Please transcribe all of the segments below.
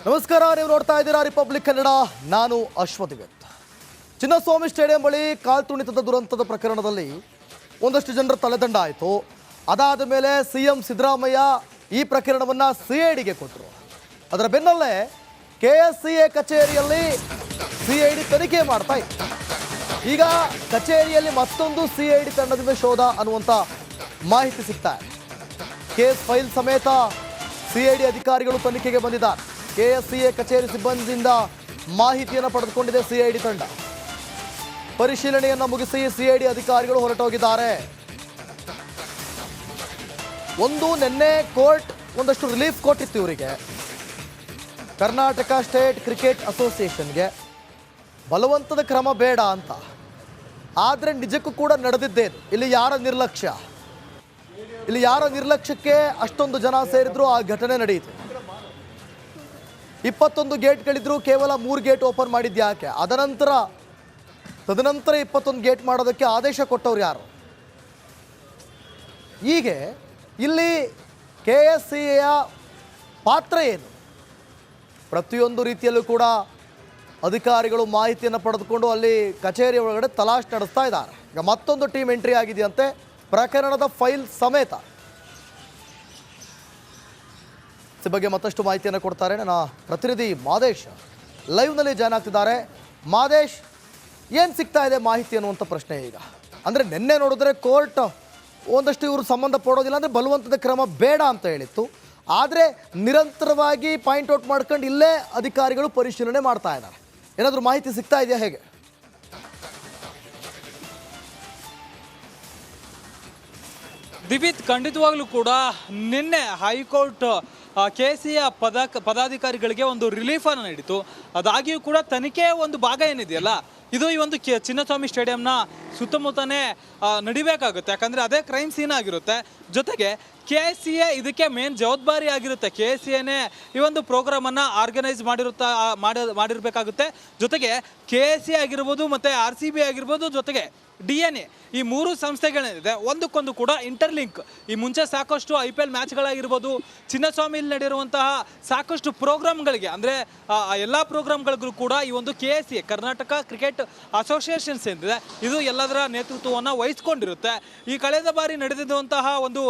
ನಮಸ್ಕಾರ, ನೀವು ನೋಡ್ತಾ ಇದ್ದೀರಾ ರಿಪಬ್ಲಿಕ್ ಕನ್ನಡ. ನಾನು ಅಶ್ವಥ್. ಚಿನ್ನಸ್ವಾಮಿ ಸ್ಟೇಡಿಯಂ ಬಳಿ ಕಾಲ್ತುಣಿತದ ದುರಂತದ ಪ್ರಕರಣದಲ್ಲಿ ಒಂದಷ್ಟು ಜನರ ತಲೆದಂಡ ಆಯಿತು. ಅದಾದ ಮೇಲೆ ಸಿಎಂ ಸಿದ್ದರಾಮಯ್ಯ ಈ ಪ್ರಕರಣವನ್ನು ಸಿಐಡಿಗೆ ಕೊಟ್ಟರು. ಅದರ ಬೆನ್ನಲ್ಲೇ ಕೆಎಸ್ಸಿಎ ಕಚೇರಿಯಲ್ಲಿ ಸಿಐಡಿ ತನಿಖೆ ಮಾಡ್ತಾ ಇತ್ತು. ಈಗ ಕಚೇರಿಯಲ್ಲಿ ಮತ್ತೊಂದು ಸಿಐಡಿ ತಂಡದಿಂದ ಶೋಧ ಅನ್ನುವಂಥ ಮಾಹಿತಿ ಸಿಗ್ತಾ ಇದೆ. ಕೇಸ್ ಫೈಲ್ ಸಮೇತ ಸಿಐಡಿ ಅಧಿಕಾರಿಗಳು ತನಿಖೆಗೆ ಬಂದಿದ್ದಾರೆ. ಕೆಎಸ್ಸಿಎ ಕಚೇರಿ ಸಿಬ್ಬಂದಿಯಿಂದ ಮಾಹಿತಿಯನ್ನು ಪಡೆದುಕೊಂಡಿದೆ ಸಿಐಡಿ ತಂಡ. ಪರಿಶೀಲನೆಯನ್ನು ಮುಗಿಸಿ ಸಿಐಡಿ ಅಧಿಕಾರಿಗಳು ಹೊರಟೋಗಿದ್ದಾರೆ. ನಿನ್ನೆ ಕೋರ್ಟ್ ಒಂದಷ್ಟು ರಿಲೀಫ್ ಕೊಟ್ಟಿತ್ತು ಇವರಿಗೆ. ಕರ್ನಾಟಕ ಸ್ಟೇಟ್ ಕ್ರಿಕೆಟ್ ಅಸೋಸಿಯೇಷನ್ಗೆ ಬಲವಂತದ ಕ್ರಮ ಬೇಡ ಅಂತ. ಆದರೆ ನಿಜಕ್ಕೂ ಕೂಡ ನಡೆದಿದ್ದೇನು? ಇಲ್ಲಿ ಯಾರ ನಿರ್ಲಕ್ಷ್ಯಕ್ಕೆ ಅಷ್ಟೊಂದು ಜನ ಸೇರಿದ್ರು ಆ ಘಟನೆ ನಡೆಯಿತು. 21 ಗೇಟ್ಗಳಿದ್ರು, ಕೇವಲ 3 ಗೇಟ್ ಓಪನ್ ಮಾಡಿದ್ಯಾಕೆ? ತದನಂತರ 21 ಗೇಟ್ ಮಾಡೋದಕ್ಕೆ ಆದೇಶ ಕೊಟ್ಟವ್ರು ಯಾರು? ಹೀಗೆ ಇಲ್ಲಿ ಕೆಎಸ್ಸಿಎಯ ಪಾತ್ರ ಏನು? ಪ್ರತಿಯೊಂದು ರೀತಿಯಲ್ಲೂ ಕೂಡ ಅಧಿಕಾರಿಗಳು ಮಾಹಿತಿಯನ್ನು ಪಡೆದುಕೊಂಡು ಅಲ್ಲಿ ಕಚೇರಿ ಒಳಗಡೆ ತಲಾಶ್ ನಡೆಸ್ತಾ ಇದ್ದಾರೆ. ಈಗ ಮತ್ತೊಂದು ಟೀಮ್ ಎಂಟ್ರಿ ಆಗಿದೆಯಂತೆ, ಪ್ರಕರಣದ ಫೈಲ್ ಸಮೇತ. ಈ ಬಗ್ಗೆ ಮತ್ತಷ್ಟು ಮಾಹಿತಿಯನ್ನು ಕೊಡ್ತಾರೆ ನನ್ನ ಪ್ರತಿನಿಧಿ ಮಾದೇಶ್. ಲೈವ್ನಲ್ಲಿ ಜಾಯ್ನ್ ಆಗ್ತಿದ್ದಾರೆ. ಮಾದೇಶ್, ಏನು ಸಿಗ್ತಾ ಇದೆ ಮಾಹಿತಿ ಅನ್ನುವಂಥ ಪ್ರಶ್ನೆ ಈಗ. ಅಂದರೆ ನಿನ್ನೆ ನೋಡಿದ್ರೆ ಕೋರ್ಟ್ ಒಂದಷ್ಟು ಇವರು ಸಂಬಂಧ ಪಡೋದಿಲ್ಲ, ಅಂದರೆ ಬಲವಂತದ ಕ್ರಮ ಬೇಡ ಅಂತ ಹೇಳಿತ್ತು. ಆದರೆ ನಿರಂತರವಾಗಿ ಪಾಯಿಂಟ್ ಔಟ್ ಮಾಡ್ಕೊಂಡು ಇಲ್ಲೇ ಅಧಿಕಾರಿಗಳು ಪರಿಶೀಲನೆ ಮಾಡ್ತಾ ಇದ್ದಾರೆ. ಏನಾದರೂ ಮಾಹಿತಿ ಸಿಗ್ತಾ ಇದೆಯಾ, ಹೇಗೆ? ದಿವಿತ್, ಖಂಡಿತವಾಗ್ಲೂ ಕೂಡ ನಿನ್ನೆ ಹೈಕೋರ್ಟ್ ಕೆಎಸ್ಸಿಎ ಪದಾಧಿಕಾರಿಗಳಿಗೆ ಒಂದು ರಿಲೀಫನ್ನು ನೀಡಿತು. ಅದಾಗಿಯೂ ಕೂಡ ತನಿಖೆಯ ಒಂದು ಭಾಗ ಏನಿದೆಯಲ್ಲ, ಇದು ಈ ಒಂದು ಚಿನ್ನಸ್ವಾಮಿ ಸ್ಟೇಡಿಯಂನ ಸುತ್ತಮುತ್ತನೇ ನಡಿಬೇಕಾಗುತ್ತೆ. ಯಾಕಂದರೆ ಅದೇ ಕ್ರೈಮ್ ಸೀನ್ ಆಗಿರುತ್ತೆ. ಜೊತೆಗೆ ಕೆಎಸ್ಸಿಎ ಇದಕ್ಕೆ ಮೇನ್ ಜವಾಬ್ದಾರಿ ಆಗಿರುತ್ತೆ. ಕೆಎಸ್ಸಿಎನೇ ಈ ಒಂದು ಪ್ರೋಗ್ರಾಮನ್ನು ಆರ್ಗನೈಸ್ ಮಾಡಿರಬೇಕಾಗುತ್ತೆ. ಜೊತೆಗೆ ಕೆಎಸ್ಸಿಎ ಆಗಿರ್ಬೋದು ಮತ್ತು RCB ಆಗಿರ್ಬೋದು, ಜೊತೆಗೆ DNA, ಈ 3 ಸಂಸ್ಥೆಗಳೇನಿದೆ ಒಂದಕ್ಕೊಂದು ಕೂಡ ಇಂಟರ್ಲಿಂಕ್. ಈ ಮುಂಚೆ ಸಾಕಷ್ಟು IPL ಮ್ಯಾಚ್ಗಳಾಗಿರ್ಬೋದು, ಚಿನ್ನಸ್ವಾಮಿಯಲ್ಲಿ ನಡೆದಿರುವಂತಹ ಸಾಕಷ್ಟು ಪ್ರೋಗ್ರಾಮ್ಗಳಿಗೆ, ಅಂದರೆ ಎಲ್ಲ ಪ್ರೋಗ್ರಾಮ್ಗಳಿಗೂ ಕೂಡ ಈ ಒಂದು KSCA ಕರ್ನಾಟಕ ಕ್ರಿಕೆಟ್ ಅಸೋಸಿಯೇಷನ್ಸ್ ಏನಿದೆ ಇದು ಎಲ್ಲದರ ನೇತೃತ್ವವನ್ನು ವಹಿಸ್ಕೊಂಡಿರುತ್ತೆ. ಈ ಕಳೆದ ಬಾರಿ ನಡೆದಿರುವಂತಹ ಒಂದು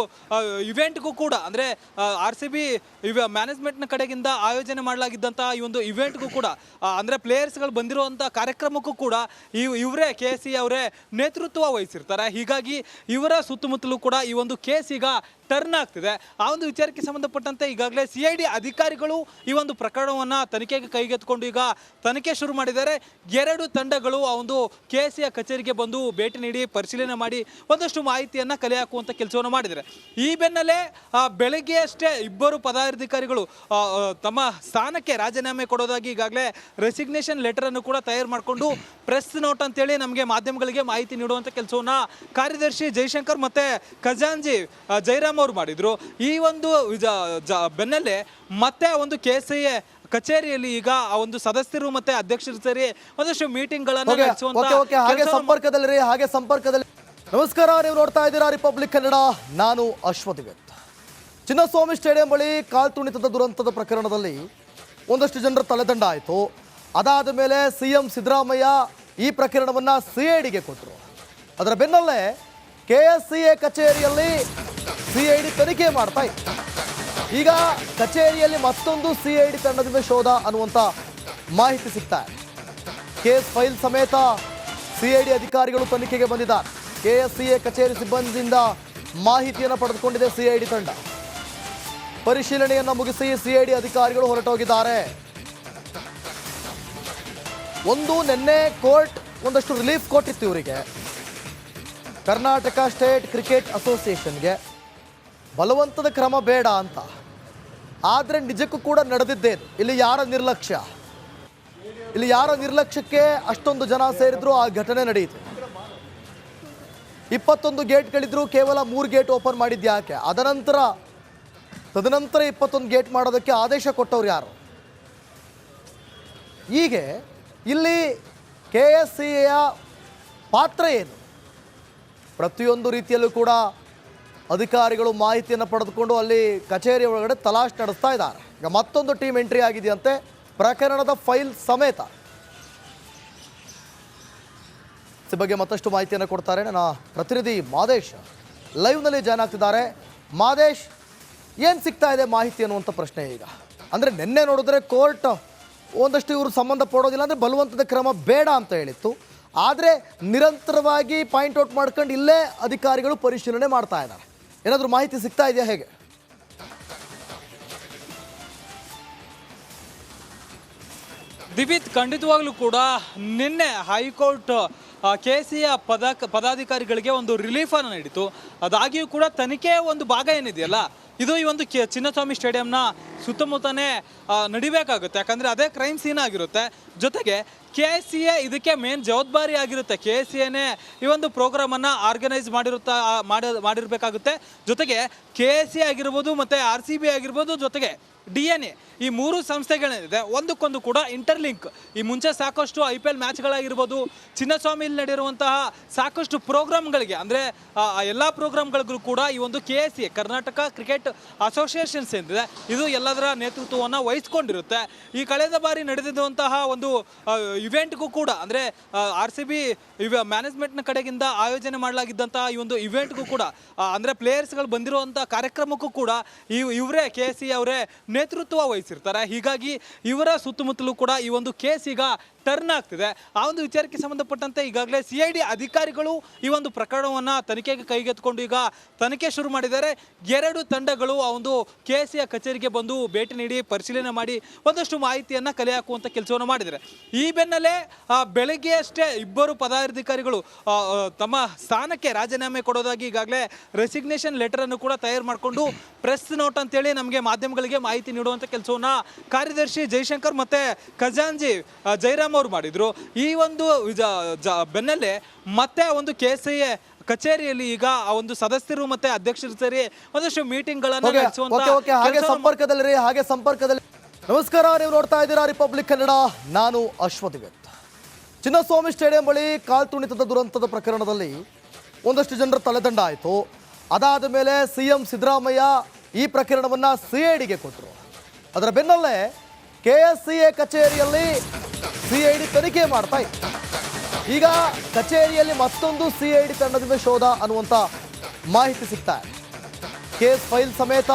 ಇವೆಂಟ್ಗೂ ಕೂಡ, ಅಂದರೆ RCB ಮ್ಯಾನೇಜ್ಮೆಂಟ್ನ ಕಡೆಗಿಂದ ಆಯೋಜನೆ ಮಾಡಲಾಗಿದ್ದಂತಹ ಈ ಒಂದು ಇವೆಂಟ್ಗೂ ಕೂಡ, ಅಂದರೆ ಪ್ಲೇಯರ್ಸ್ಗಳು ಬಂದಿರುವಂಥ ಕಾರ್ಯಕ್ರಮಕ್ಕೂ ಕೂಡ ಇವರೇ KSCA ಅವರೇ ನೇತೃತ್ವ ವಹಿಸಿರ್ತಾರೆ. ಹೀಗಾಗಿ ಇವರ ಸುತ್ತಮುತ್ತಲೂ ಕೂಡ ಈ ಒಂದು ಕೇಸ್ ಈಗ ಟರ್ನ್ ಆಗ್ತಿದೆ. ಆ ಒಂದು ವಿಚಾರಕ್ಕೆ ಸಂಬಂಧಪಟ್ಟಂತೆ ಈಗಾಗಲೇ CID ಅಧಿಕಾರಿಗಳು ಈ ಒಂದು ಪ್ರಕರಣವನ್ನು ತನಿಖೆಗೆ ಕೈಗೆತ್ತಿಕೊಂಡು ಈಗ ತನಿಖೆ ಶುರು ಮಾಡಿದ್ದಾರೆ. 2 ತಂಡಗಳು ಆ ಒಂದು KSCA ಕಚೇರಿಗೆ ಬಂದು ಭೇಟಿ ನೀಡಿ ಪರಿಶೀಲನೆ ಮಾಡಿ ಒಂದಷ್ಟು ಮಾಹಿತಿಯನ್ನು ಕಲೆ ಹಾಕುವಂಥ ಕೆಲಸವನ್ನು ಮಾಡಿದ್ದಾರೆ. ಈ ಬೆನ್ನಲ್ಲೇ ಬೆಳಗ್ಗೆ ಅಷ್ಟೇ 2 ಪದಾಧಿಕಾರಿಗಳು ತಮ್ಮ ಸ್ಥಾನಕ್ಕೆ ರಾಜೀನಾಮೆ ಕೊಡೋದಾಗಿ ಈಗಾಗಲೇ ರೆಸಿಗ್ನೇಷನ್ ಲೆಟರನ್ನು ಕೂಡ ತಯಾರು ಮಾಡಿಕೊಂಡು ಪ್ರೆಸ್ ನೋಟ್ ಅಂತೇಳಿ ನಮಗೆ ಮಾಧ್ಯಮಗಳಿಗೆ ಮಾಹಿತಿ ನೀಡುವಂಥ ಕೆಲಸವನ್ನು ಕಾರ್ಯದರ್ಶಿ ಜೈಶಂಕರ್ ಮತ್ತು ಖಜಾಂಜಿ ಜೈರಾಮ್ ಅವರು ಮಾಡಿದ್ರು. ಈ ಒಂದು ಬೆನ್ನಲ್ಲೇ ಮತ್ತೆ ಒಂದು KSCA ಕಚೇರಿಯಲ್ಲಿ ಈಗ ಆ ಒಂದು ಸದಸ್ಯರು ಮತ್ತೆ ಅಧ್ಯಕ್ಷರು ಸೇರಿ ಒಂದಷ್ಟು ಮೀಟಿಂಗ್ಗಳನ್ನು ಹಾಗೆ ಸಂಪರ್ಕದಲ್ಲಿ. ನಮಸ್ಕಾರ, ನೀವು ನೋಡ್ತಾ ಇದ್ದೀರಾ ರಿಪಬ್ಲಿಕ್ ಕನ್ನಡ. ನಾನು ಅಶ್ವಥ್. ಚಿನ್ನಸ್ವಾಮಿ ಸ್ಟೇಡಿಯಂ ಬಳಿ ಕಾಲ್ತುಣಿತದ ದುರಂತದ ಪ್ರಕರಣದಲ್ಲಿ ಒಂದಷ್ಟು ಜನರ ತಲೆದಂಡ ಆಯಿತು. ಅದಾದ ಮೇಲೆ ಸಿಎಂ ಸಿದ್ದರಾಮಯ್ಯ ಈ ಪ್ರಕರಣವನ್ನು ಸಿಐಡಿಗೆ ಕೊಟ್ಟರು. ಅದರ ಬೆನ್ನಲ್ಲೇ ಕೆಎಸ್ಸಿಎ ಕಚೇರಿಯಲ್ಲಿ ಸಿಐಡಿ ತನಿಖೆ ಮಾಡ್ತಾ ಇತ್ತು. ಈಗ ಕಚೇರಿಯಲ್ಲಿ ಮತ್ತೊಂದು ಸಿಐಡಿ ತಂಡದಿಂದ ಶೋಧ ಅನ್ನುವಂಥ ಮಾಹಿತಿ ಸಿಗ್ತಾ ಇದೆ. ಕೇಸ್ ಫೈಲ್ ಸಮೇತ ಸಿಐಡಿ ಅಧಿಕಾರಿಗಳು ತನಿಖೆಗೆ ಬಂದಿದ್ದಾರೆ. ಕೆಎಸ್ಸಿಎ ಕಚೇರಿ ಸಿಬ್ಬಂದಿಯಿಂದ ಮಾಹಿತಿಯನ್ನು ಪಡೆದುಕೊಂಡಿದೆ ಸಿಐಡಿ ತಂಡ. ಪರಿಶೀಲನೆಯನ್ನು ಮುಗಿಸಿ ಸಿಐಡಿ ಅಧಿಕಾರಿಗಳು ಹೊರಟೋಗಿದ್ದಾರೆ. ನಿನ್ನೆ ಕೋರ್ಟ್ ಒಂದಷ್ಟು ರಿಲೀಫ್ ಕೊಟ್ಟಿತ್ತು ಇವರಿಗೆ. ಕರ್ನಾಟಕ ಸ್ಟೇಟ್ ಕ್ರಿಕೆಟ್ ಅಸೋಸಿಯೇಷನ್ಗೆ ಬಲವಂತದ ಕ್ರಮ ಬೇಡ ಅಂತ. ಆದರೆ ನಿಜಕ್ಕೂ ಕೂಡ ನಡೆದಿದ್ದೇನು? ಇಲ್ಲಿ ಯಾರ ನಿರ್ಲಕ್ಷ್ಯಕ್ಕೆ ಅಷ್ಟೊಂದು ಜನ ಸೇರಿದ್ರು ಆ ಘಟನೆ ನಡೆಯಿತು. 21 ಗೇಟ್ಗಳಿದ್ರು, ಕೇವಲ 3 ಗೇಟ್ ಓಪನ್ ಮಾಡಿದ್ಯಾಕೆ? ತದನಂತರ 21 ಗೇಟ್ ಮಾಡೋದಕ್ಕೆ ಆದೇಶ ಕೊಟ್ಟವ್ರು ಯಾರು? ಹೀಗೆ ಇಲ್ಲಿ ಕೆಎಸ್ಸಿಎಯ ಪಾತ್ರ ಏನು? ಪ್ರತಿಯೊಂದು ರೀತಿಯಲ್ಲೂ ಕೂಡ ಅಧಿಕಾರಿಗಳು ಮಾಹಿತಿಯನ್ನು ಪಡೆದುಕೊಂಡು ಅಲ್ಲಿ ಕಚೇರಿ ಒಳಗಡೆ ತಲಾಶ್ ನಡೆಸ್ತಾ ಇದ್ದಾರೆ. ಈಗ ಮತ್ತೊಂದು ಟೀಮ್ ಎಂಟ್ರಿ ಆಗಿದೆಯಂತೆ ಪ್ರಕರಣದ ಫೈಲ್ ಸಮೇತ. ಈ ಬಗ್ಗೆ ಮತ್ತಷ್ಟು ಮಾಹಿತಿಯನ್ನು ಕೊಡ್ತಾರೆ ನನ್ನ ಪ್ರತಿನಿಧಿ ಮಾದೇಶ್ ಲೈವ್ನಲ್ಲಿ ಜಾಯ್ನ್ ಆಗ್ತಿದ್ದಾರೆ. ಮಾದೇಶ್, ಏನು ಸಿಗ್ತಾ ಇದೆ ಮಾಹಿತಿ ಅನ್ನುವಂಥ ಪ್ರಶ್ನೆ ಈಗ. ಅಂದರೆ ನಿನ್ನೆ ನೋಡಿದ್ರೆ ಕೋರ್ಟ್ ಒಂದಷ್ಟು ಇವರು ಸಂಬಂಧ ಪಡೋದಿಲ್ಲ, ಅಂದರೆ ಬಲವಂತದ ಕ್ರಮ ಬೇಡ ಅಂತ ಹೇಳಿತ್ತು. ಆದರೆ ನಿರಂತರವಾಗಿ ಪಾಯಿಂಟ್ ಔಟ್ ಮಾಡ್ಕೊಂಡು ಇಲ್ಲೇ ಅಧಿಕಾರಿಗಳು ಪರಿಶೀಲನೆ ಮಾಡ್ತಾ ಇದ್ದಾರೆ. ಏನಾದರೂ ಮಾಹಿತಿ ಸಿಗ್ತಾ ಇದೆಯಾ ಹೇಗೆ? ದಿವಿತ್, ಖಂಡಿತವಾಗ್ಲೂ ಕೂಡ ನಿನ್ನೆ ಹೈಕೋರ್ಟ್ ಕೆಸಿಯ ಪದಾಧಿಕಾರಿಗಳಿಗೆ ಒಂದು ರಿಲೀಫನ್ನು ನೀಡಿತು. ಅದಾಗಿಯೂ ಕೂಡ ತನಿಖೆಯ ಒಂದು ಭಾಗ ಏನಿದೆಯಲ್ಲ, ಇದು ಈ ಒಂದು ಚಿನ್ನಸ್ವಾಮಿ ಸ್ಟೇಡಿಯಂನ ಸುತ್ತಮುತ್ತನೇ ನಡಿಬೇಕಾಗುತ್ತೆ. ಯಾಕಂದರೆ ಅದೇ ಕ್ರೈಮ್ ಸೀನ್ ಆಗಿರುತ್ತೆ. ಜೊತೆಗೆ KCA ಇದಕ್ಕೆ ಮೇನ್ ಜವಾಬ್ದಾರಿ ಆಗಿರುತ್ತೆ. KCAನೇ ಈ ಒಂದು ಪ್ರೋಗ್ರಾಮನ್ನು ಆರ್ಗನೈಸ್ ಮಾಡಿರಬೇಕಾಗುತ್ತೆ. ಜೊತೆಗೆ KCA ಆಗಿರ್ಬೋದು ಮತ್ತು RCB ಆಗಿರ್ಬೋದು, ಜೊತೆಗೆ DNA, ಈ ಮೂರು ಸಂಸ್ಥೆಗಳೇನಿದೆ ಒಂದಕ್ಕೊಂದು ಕೂಡ ಇಂಟರ್ಲಿಂಕ್. ಈ ಮುಂಚೆ ಸಾಕಷ್ಟು IPL ಮ್ಯಾಚ್ಗಳಾಗಿರ್ಬೋದು, ಚಿನ್ನಸ್ವಾಮಿಯಲ್ಲಿ ನಡೆಯುವಂತಹ ಸಾಕಷ್ಟು ಪ್ರೋಗ್ರಾಮ್ಗಳಿಗೆ, ಅಂದರೆ ಎಲ್ಲ ಪ್ರೋಗ್ರಾಮ್ಗಳಿಗೂ ಕೂಡ ಈ ಒಂದು KCA ಕರ್ನಾಟಕ ಕ್ರಿಕೆಟ್ ಅಸೋಸಿಯೇಷನ್ಸ್ ಏನಿದೆ ಇದು ಎಲ್ಲದರ ನೇತೃತ್ವವನ್ನು ವಹಿಸ್ಕೊಂಡಿರುತ್ತೆ. ಈ ಕಳೆದ ಬಾರಿ ನಡೆದಿರುವಂತಹ ಒಂದು ಇವೆಂಟ್ಗೂ ಕೂಡ, ಅಂದರೆ RCB ಮ್ಯಾನೇಜ್ಮೆಂಟ್ನ ಕಡೆಗಿಂದ ಆಯೋಜನೆ ಮಾಡಲಾಗಿದ್ದಂತಹ ಈ ಒಂದು ಇವೆಂಟ್ಗೂ ಕೂಡ, ಅಂದರೆ ಪ್ಲೇಯರ್ಸ್ಗಳು ಬಂದಿರುವಂಥ ಕಾರ್ಯಕ್ರಮಕ್ಕೂ ಕೂಡ ಇವರೇ KCA ಅವರೇ ನೇತೃತ್ವ ವಹಿಸಿರ್ತಾರೆ. ಹೀಗಾಗಿ ಇವರ ಸುತ್ತಮುತ್ತಲೂ ಕೂಡ ಈ ಒಂದು ಕೇಸ್ ಈಗ ಟರ್ನ್ ಆಗ್ತಿದೆ. ಆ ಒಂದು ವಿಚಾರಕ್ಕೆ ಸಂಬಂಧಪಟ್ಟಂತೆ ಈಗಾಗಲೇ CID ಅಧಿಕಾರಿಗಳು ಈ ಒಂದು ಪ್ರಕರಣವನ್ನು ತನಿಖೆಗೆ ಕೈಗೆತ್ತಿಕೊಂಡು ಈಗ ತನಿಖೆ ಶುರು ಮಾಡಿದ್ದಾರೆ. 2 ತಂಡಗಳು ಆ ಒಂದು KCA ಕಚೇರಿಗೆ ಬಂದು ಭೇಟಿ ನೀಡಿ ಪರಿಶೀಲನೆ ಮಾಡಿ ಒಂದಷ್ಟು ಮಾಹಿತಿಯನ್ನು ಕಲೆ ಹಾಕುವಂಥ ಕೆಲಸವನ್ನು ಮಾಡಿದ್ದಾರೆ. ಈ ಬೆನ್ನಲ್ಲೇ ಬೆಳಗ್ಗೆ ಅಷ್ಟೇ 2 ಪದಾಧಿಕಾರಿಗಳು ತಮ್ಮ ಸ್ಥಾನಕ್ಕೆ ರಾಜೀನಾಮೆ ಕೊಡೋದಾಗಿ ಈಗಾಗಲೇ ರೆಸಿಗ್ನೇಷನ್ ಲೆಟರನ್ನು ಕೂಡ ತಯಾರು ಮಾಡಿಕೊಂಡು ಪ್ರೆಸ್ ನೋಟ್ ಅಂತೇಳಿ ನಮಗೆ ಮಾಧ್ಯಮಗಳಿಗೆ ಮಾಹಿತಿ ನೀಡುವಂಥ ಕೆಲಸವನ್ನು ಕಾರ್ಯದರ್ಶಿ ಜೈಶಂಕರ್ ಮತ್ತು ಖಜಾಂಜಿ ಜೈರಾಮ್ ಅವರು ಮಾಡಿದ್ರು. ಈ ಒಂದು ಬೆನ್ನಲ್ಲೇ ಮತ್ತೆ ಒಂದು KCA ಕಚೇರಿಯಲ್ಲಿ ಈಗ ಆ ಒಂದು ಸದಸ್ಯರು ಮತ್ತೆ ಅಧ್ಯಕ್ಷರು ಸೇರಿ ಒಂದಷ್ಟು ಮೀಟಿಂಗ್ಗಳನ್ನು ಸಂಪರ್ಕದಲ್ಲಿ. ನಮಸ್ಕಾರ, ನೀವು ನೋಡ್ತಾ ಇದ್ದೀರಾ ರಿಪಬ್ಲಿಕ್ ಕನ್ನಡ. ನಾನು ಅಶ್ವತಿಗತ್. ಚಿನ್ನಸ್ವಾಮಿ ಸ್ಟೇಡಿಯಂ ಬಳಿ ಕಾಲ್ತುಣಿತದ ದುರಂತದ ಪ್ರಕರಣದಲ್ಲಿ ಒಂದಷ್ಟು ಜನರ ತಲೆದಂಡ ಆಯಿತು. ಅದಾದ ಮೇಲೆ CM ಸಿದ್ದರಾಮಯ್ಯ ಈ ಪ್ರಕರಣವನ್ನು CIDಗೆ ಕೊಟ್ಟರು. ಅದರ ಬೆನ್ನಲ್ಲೇ KCA ಕಚೇರಿಯಲ್ಲಿ CID ತನಿಖೆ ಮಾಡ್ತಾ ಇತ್ತು. ಈಗ ಕಚೇರಿಯಲ್ಲಿ ಮತ್ತೊಂದು CID ತಂಡದಿಂದ ಶೋಧ ಅನ್ನುವಂಥ ಮಾಹಿತಿ ಸಿಗ್ತಾ ಇದೆ. ಕೇಸ್ ಫೈಲ್ ಸಮೇತ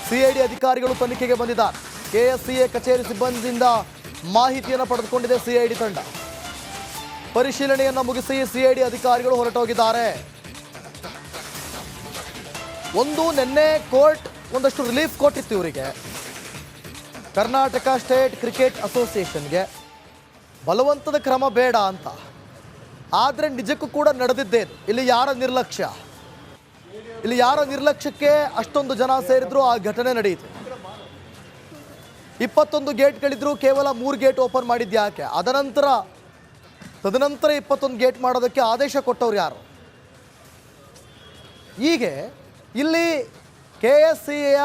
CID ಅಧಿಕಾರಿಗಳು ತನಿಖೆಗೆ ಬಂದಿದ್ದಾರೆ. KCA ಕಚೇರಿ ಸಿಬ್ಬಂದಿಯಿಂದ ಮಾಹಿತಿಯನ್ನು ಪಡೆದುಕೊಂಡಿದೆ CID ತಂಡ. ಪರಿಶೀಲನೆಯನ್ನು ಮುಗಿಸಿ CID ಅಧಿಕಾರಿಗಳು ಹೊರಟೋಗಿದ್ದಾರೆ. ನಿನ್ನೆ ಕೋರ್ಟ್ ಒಂದಷ್ಟು ರಿಲೀಫ್ ಕೊಟ್ಟಿತ್ತು ಇವರಿಗೆ. ಕರ್ನಾಟಕ ಸ್ಟೇಟ್ ಕ್ರಿಕೆಟ್ ಅಸೋಸಿಯೇಷನ್ಗೆ ಬಲವಂತದ ಕ್ರಮ ಬೇಡ ಅಂತ. ಆದರೆ ನಿಜಕ್ಕೂ ಕೂಡ ನಡೆದಿದ್ದೇನು? ಇಲ್ಲಿ ಯಾರ ನಿರ್ಲಕ್ಷ್ಯಕ್ಕೆ ಅಷ್ಟೊಂದು ಜನ ಸೇರಿದ್ರು ಆ ಘಟನೆ ನಡೆಯಿತು. 21 ಗೇಟ್ಗಳಿದ್ರು, ಕೇವಲ 3 ಗೇಟ್ ಓಪನ್ ಮಾಡಿದ್ದು ಯಾಕೆ? ತದನಂತರ 21 ಗೇಟ್ ಮಾಡೋದಕ್ಕೆ ಆದೇಶ ಕೊಟ್ಟವ್ರು ಯಾರು? ಹೀಗೆ ಇಲ್ಲಿ KCAಯ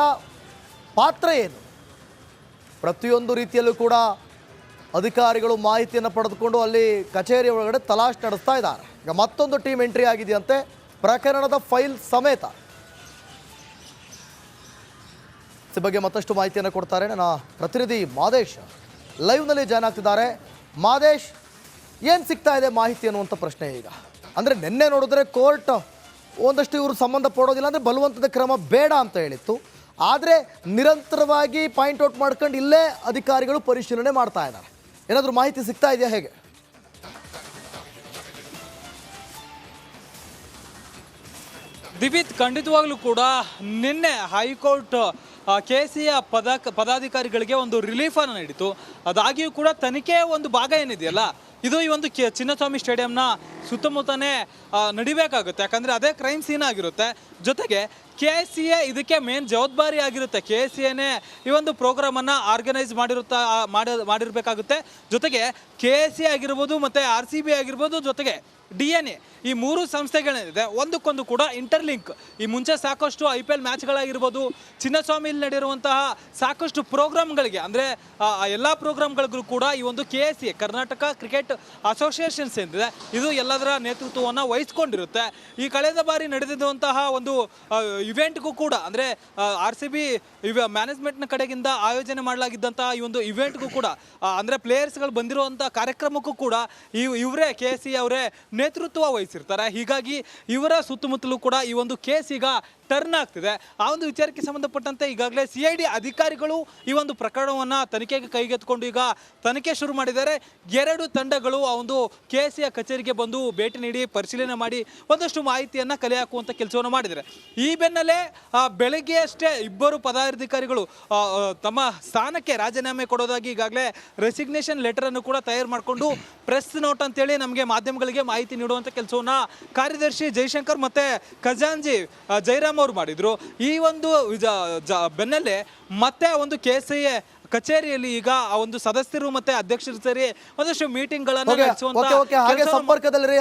ಪಾತ್ರ ಏನು? ಪ್ರತಿಯೊಂದು ರೀತಿಯಲ್ಲೂ ಕೂಡ ಅಧಿಕಾರಿಗಳು ಮಾಹಿತಿಯನ್ನು ಪಡೆದುಕೊಂಡು ಅಲ್ಲಿ ಕಚೇರಿ ಒಳಗಡೆ ತಲಾಶ್ ನಡೆಸ್ತಾ ಇದ್ದಾರೆ. ಈಗ ಮತ್ತೊಂದು ಟೀಮ್ ಎಂಟ್ರಿ ಆಗಿದೆಯಂತೆ ಪ್ರಕರಣದ ಫೈಲ್ ಸಮೇತ. ಈ ಬಗ್ಗೆ ಮತ್ತಷ್ಟು ಮಾಹಿತಿಯನ್ನು ಕೊಡ್ತಾರೆ ನನ್ನ ಪ್ರತಿನಿಧಿ ಮಾದೇಶ್ ಲೈವ್ನಲ್ಲಿ ಜಾಯ್ನ್ ಆಗ್ತಿದ್ದಾರೆ. ಮಾದೇಶ್, ಏನು ಸಿಗ್ತಾ ಇದೆ ಮಾಹಿತಿ ಅನ್ನುವಂಥ ಪ್ರಶ್ನೆ ಈಗ. ಅಂದರೆ ನಿನ್ನೆ ನೋಡಿದ್ರೆ ಕೋರ್ಟ್ ಒಂದಷ್ಟು ಇವರು ಸಂಬಂಧ ಪಡೋದಿಲ್ಲ, ಅಂದರೆ ಬಲವಂತದ ಕ್ರಮ ಬೇಡ ಅಂತ ಹೇಳಿತ್ತು. ಆದರೆ ನಿರಂತರವಾಗಿ ಪಾಯಿಂಟ್ ಔಟ್ ಮಾಡ್ಕೊಂಡು ಇಲ್ಲೇ ಅಧಿಕಾರಿಗಳು ಪರಿಶೀಲನೆ ಮಾಡ್ತಾ ಇದ್ದಾರೆ. ಏನಾದರೂ ಮಾಹಿತಿ ಸಿಗ್ತಾ ಇದೆಯಾ ಹೇಗೆ? ದಿವಿತ್, ಖಂಡಿತವಾಗ್ಲೂ ಕೂಡ ನಿನ್ನೆ ಹೈಕೋರ್ಟ್ KCA ಪದಾಧಿಕಾರಿಗಳಿಗೆ ಒಂದು ರಿಲೀಫನ್ನು ನೀಡಿತು. ಅದಾಗಿಯೂ ಕೂಡ ತನಿಖೆಯ ಒಂದು ಭಾಗ ಏನಿದೆಯಲ್ಲ, ಇದು ಈ ಒಂದು ಚಿನ್ನಸ್ವಾಮಿ ಸ್ಟೇಡಿಯಂನ ಸುತ್ತಮುತ್ತನೇ ನಡಿಬೇಕಾಗುತ್ತೆ. ಯಾಕಂದರೆ ಅದೇ ಕ್ರೈಮ್ ಸೀನ್ ಆಗಿರುತ್ತೆ. ಜೊತೆಗೆ KCA ಇದಕ್ಕೆ ಮೇನ್ ಜವಾಬ್ದಾರಿ ಆಗಿರುತ್ತೆ. KCAನೇ ಈ ಒಂದು ಪ್ರೋಗ್ರಾಮನ್ನು ಆರ್ಗನೈಸ್ ಮಾಡಿರಬೇಕಾಗುತ್ತೆ. ಜೊತೆಗೆ KCA ಆಗಿರ್ಬೋದು ಮತ್ತು RCB ಆಗಿರ್ಬೋದು, ಜೊತೆಗೆ DNA ಈ ಮೂರು ಸಂಸ್ಥೆಗಳೇನಿದೆ ಒಂದಕ್ಕೊಂದು ಕೂಡ ಇಂಟರ್ಲಿಂಕ್. ಈ ಮುಂಚೆ ಸಾಕಷ್ಟು IPL ಮ್ಯಾಚ್ಗಳಾಗಿರ್ಬೋದು, ಚಿನ್ನಸ್ವಾಮಿಯಲ್ಲಿ ನಡೆದಿರುವಂತಹ ಸಾಕಷ್ಟು ಪ್ರೋಗ್ರಾಮ್ಗಳಿಗೆ ಅಂದರೆ ಎಲ್ಲ ಪ್ರೋಗ್ರಾಮ್ಗಳಿಗೂ ಕೂಡ ಈ ಒಂದು KSCA ಕರ್ನಾಟಕ ಕ್ರಿಕೆಟ್ ಅಸೋಸಿಯೇಷನ್ಸ್ ಏನಿದೆ ಇದು ಎಲ್ಲದರ ನೇತೃತ್ವವನ್ನು ವಹಿಸ್ಕೊಂಡಿರುತ್ತೆ. ಈ ಕಳೆದ ಬಾರಿ ನಡೆದಿರುವಂತಹ ಒಂದು ಇವೆಂಟ್ಗೂ ಕೂಡ ಅಂದರೆ RCB ಮ್ಯಾನೇಜ್ಮೆಂಟ್ನ ಕಡೆಗಿಂದ ಆಯೋಜನೆ ಮಾಡಲಾಗಿದ್ದಂತಹ ಈ ಒಂದು ಇವೆಂಟ್ಗೂ ಕೂಡ ಅಂದರೆ ಪ್ಲೇಯರ್ಸ್ಗಳು ಬಂದಿರುವಂಥ ಕಾರ್ಯಕ್ರಮಕ್ಕೂ ಕೂಡ ಇವರೇ KSCA ಅವರೇ ನೇತೃತ್ವ ವಹಿಸಿರ್ತಾರೆ. ಹೀಗಾಗಿ ಇವರ ಸುತ್ತಮುತ್ತಲೂ ಕೂಡ ಈ ಒಂದು ಕೇಸ್ ಈಗ ಟರ್ನ್ ಆಗ್ತಿದೆ. ಆ ಒಂದು ವಿಚಾರಕ್ಕೆ ಸಂಬಂಧಪಟ್ಟಂತೆ ಈಗಾಗಲೇ CID ಅಧಿಕಾರಿಗಳು ಈ ಒಂದು ಪ್ರಕರಣವನ್ನು ತನಿಖೆಗೆ ಕೈಗೆತ್ತಿಕೊಂಡು ಈಗ ತನಿಖೆ ಶುರು ಮಾಡಿದ್ದಾರೆ. 2 ತಂಡಗಳು ಆ ಒಂದು KSCA ಕಚೇರಿಗೆ ಬಂದು ಭೇಟಿ ನೀಡಿ ಪರಿಶೀಲನೆ ಮಾಡಿ ಒಂದಷ್ಟು ಮಾಹಿತಿಯನ್ನು ಕಲೆ ಹಾಕುವಂಥ ಕೆಲಸವನ್ನು ಮಾಡಿದ್ದಾರೆ. ಈ ಬೆನ್ನಲ್ಲೇ ಬೆಳಗ್ಗೆ ಅಷ್ಟೇ ಇಬ್ಬರು ಪದಾಧಿಕಾರಿಗಳು ತಮ್ಮ ಸ್ಥಾನಕ್ಕೆ ರಾಜೀನಾಮೆ ಕೊಡೋದಾಗಿ ಈಗಾಗಲೇ ರೆಸಿಗ್ನೇಷನ್ ಲೆಟರನ್ನು ಕೂಡ ತಯಾರು ಮಾಡಿಕೊಂಡು ಪ್ರೆಸ್ ನೋಟ್ ಅಂತೇಳಿ ನಮಗೆ ಮಾಧ್ಯಮಗಳಿಗೆ ಮಾಹಿತಿ ನೀಡುವಂಥ ಕೆಲಸವನ್ನು ಕಾರ್ಯದರ್ಶಿ ಜೈಶಂಕರ್ ಮತ್ತು ಖಜಾಂಜಿ ಜೈರಾಮ್ ಅವರು ಮಾಡಿದ್ರು. ಈ ಒಂದು ಬೆನ್ನಲ್ಲೇ ಮತ್ತೆ ಒಂದು KSCA ಕಚೇರಿಯಲ್ಲಿ ಈಗ ಆ ಒಂದು ಸದಸ್ಯರು ಮತ್ತೆ ಅಧ್ಯಕ್ಷರು ಸೇರಿ ಒಂದಷ್ಟು ಮೀಟಿಂಗ್ ಗಳನ್ನ ನಡೆಸುವಂತ ಹಾಗೆ ಸಂಪರ್ಕದಲ್ಲಿ